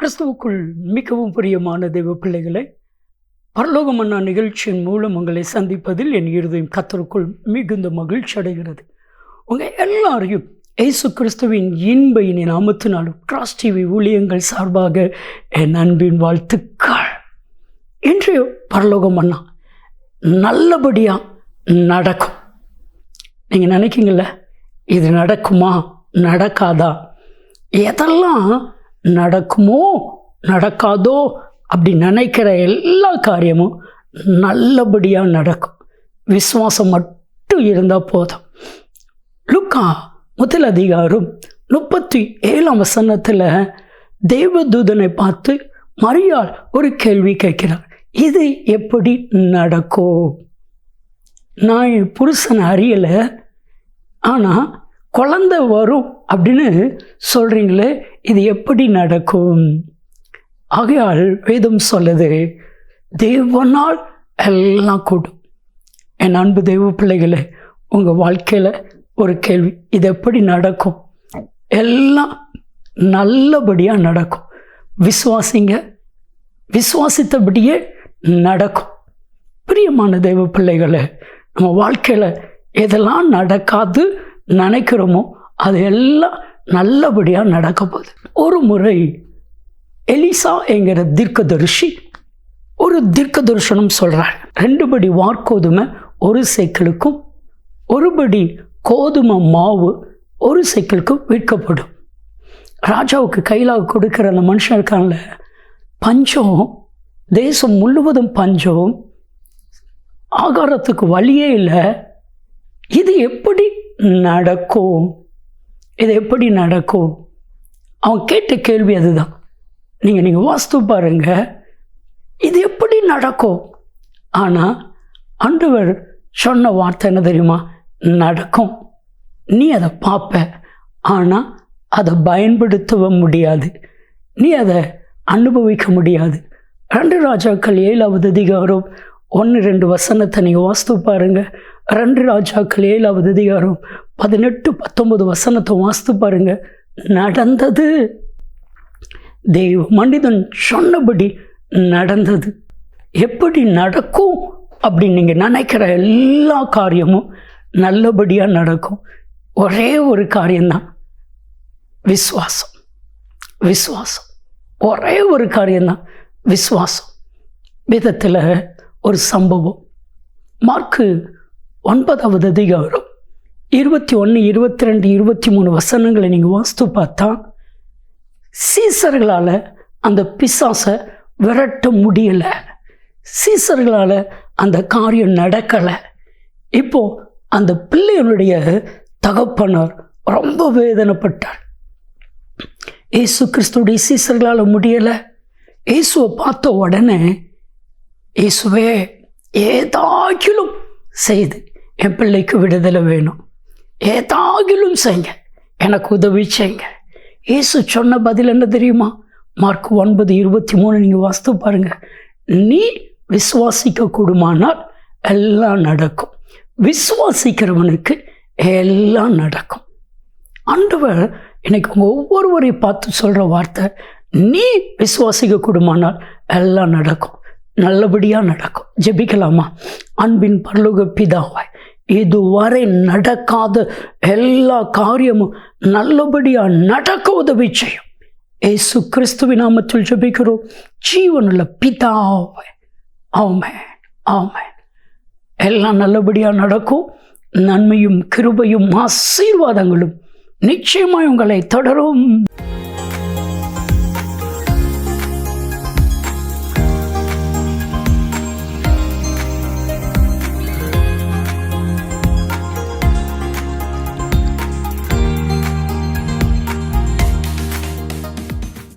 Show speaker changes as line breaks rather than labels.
கிறிஸ்துவுக்குள் மிகவும் பிரியமான தெய்வ பிள்ளைகளை, பரலோக மன்னா நிகழ்ச்சியின் மூலம் உங்களை சந்திப்பதில் என் இருதயம் கர்த்தருக்குள் மிகுந்த மகிழ்ச்சி அடைகிறது. உங்கள் எல்லாரையும் இயேசு கிறிஸ்துவின் இன்ப இனி நாமத்தினாலும் கிராஸ் டிவி ஊழியங்கள் சார்பாக என் அன்பின் வாழ்த்துக்கள். இன்றைய பரலோக மன்னா நல்லபடியாக நடக்கும். நீங்கள் நினைக்கிங்கள, இது நடக்குமா நடக்காதா, எதெல்லாம் நடக்குமோ நடக்காதோ அப்படி நினைக்கிற எல்லா காரியமும் நல்லபடியாக நடக்கும். விசுவாசம் மட்டும் இருந்தால் போதும். லூக்கா 1:37 தேவதூதனை பார்த்து மரியாள் ஒரு கேள்வி கேட்கிறார். இது எப்படி நடக்கும்? நான் என் புருஷனை அறியலை, ஆனால் குழந்தை வரும் அப்படின்னு சொல்கிறீங்களே, இது எப்படி நடக்கும்? ஆகையால் வேதம் சொல்லுது, தேவனால் எல்லாம் கூடும். என் அன்பு தெய்வ பிள்ளைகளே, உங்கள் வாழ்க்கையில் ஒரு கேள்வி, இது எப்படி நடக்கும்? எல்லாம் நல்லபடியாக நடக்கும். விசுவாசிங்க, விசுவாசித்தபடியே நடக்கும். பிரியமான தெய்வ பிள்ளைகளை, நம்ம வாழ்க்கையில் எதெல்லாம் நடக்காது நினைக்கிறோமோ அது எல்லாம் நல்லபடியாக நடக்க போகுது. ஒரு முறை எலிசா என்கிற தீர்க்கதரிசி ஒரு தீர்க்க தரிசனம் சொல்கிறார். 2 படி வார்கோதுமை 1 சேக்கலுக்கும் 1 படி கோதுமை மாவு 1 சேக்கலுக்கும் விற்கப்படும். ராஜாவுக்கு கையிலாக கொடுக்குற அந்த மனுஷன் இருக்கான்ல, பஞ்சம், தேசம் முழுவதும் பஞ்சம், ஆகாரத்துக்கு வழியே இல்லை. இது எப்படி நடக்கும்? இது எப்படி நடக்கும்? அவன் கேட்ட கேள்வி அதுதான். நீங்கள் வாஸ்து பாருங்க, இது எப்படி நடக்கும்? ஆனால் ஆண்டவர் சொன்ன வார்த்தை என்ன தெரியுமா? நடக்கும். நீ அதை பார்ப்ப, ஆனால் அதை பயன்படுத்த முடியாது, நீ அதை அனுபவிக்க முடியாது. 2 ராஜாக்கள் 7வது அதிகாரம் 1-2 வசனத்தை நீங்கள் வாஸ்து பாருங்க. 2 ராஜாக்கள் 7வது அதிகாரம் 18-19 வசனத்தை வாஸ்து பாருங்க. நடந்தது, தேவ மனிதன் சொன்னபடி நடந்தது. எப்படி நடக்கும் அப்படின்னு நீங்கள் நினைக்கிற எல்லா காரியமும் நல்லபடியாக நடக்கும். ஒரே ஒரு காரியம்தான், விசுவாசம். விசுவாசம், ஒரே ஒரு காரியம்தான், விசுவாசம். வேதத்தில் ஒரு சம்பவம், மார்க்கு 9வது அதிகாரம் 21, 22, 23 வசனங்களை நீங்கள் வாஸ்து பார்த்தா, சீசர்களால் அந்த பிசாசை விரட்ட முடியலை, சீசர்களால் அந்த காரியம் நடக்கலை. இப்போ அந்த பிள்ளைகளுடைய தகப்பனார் ரொம்ப வேதனைப்பட்டார். இயேசு கிறிஸ்துடைய சீசர்களால் முடியலை. இயேசுவை பார்த்த உடனே, இயேசுவே, ஏதாகிலும் செய்து என் பிள்ளைக்கு விடுதலை வேணும், ஏதாகிலும் செய்யுங்க, எனக்கு உதவி செய்யுங்க. இயேசு சொன்ன பதில் என்ன தெரியுமா? மார்க் 9:23 நீங்கள் வாஸ்து பாருங்க. நீ விசுவாசிக்க கூடுமானால் எல்லாம் நடக்கும். விசுவாசிக்கிறவனுக்கு எல்லாம் நடக்கும். ஆண்டவர் இன்னைக்கு உங்கள் ஒவ்வொருவரையும் பார்த்து சொல்கிற வார்த்தை, நீ விசுவாசிக்க கூடுமானால் எல்லாம் நடக்கும், நல்லபடியாக நடக்கும். ஜெபிக்கலாமா? அன்பின் பரலோக பிதாவாய், இதுவரை நடக்காத எல்லா காரியமும் நல்லபடியாக நடக்க உதவி செய்யும். இயேசு கிறிஸ்துவின் நாமத்தில் ஜெபிக்கிறோம், ஜீவனுள்ள பிதாவே. ஆமென், ஆமென். எல்லாம் நல்லபடியாக நடக்கும். நன்மையும் கிருபையும் ஆசீர்வாதங்களும் நிச்சயமாய் உங்களை தொடரும்.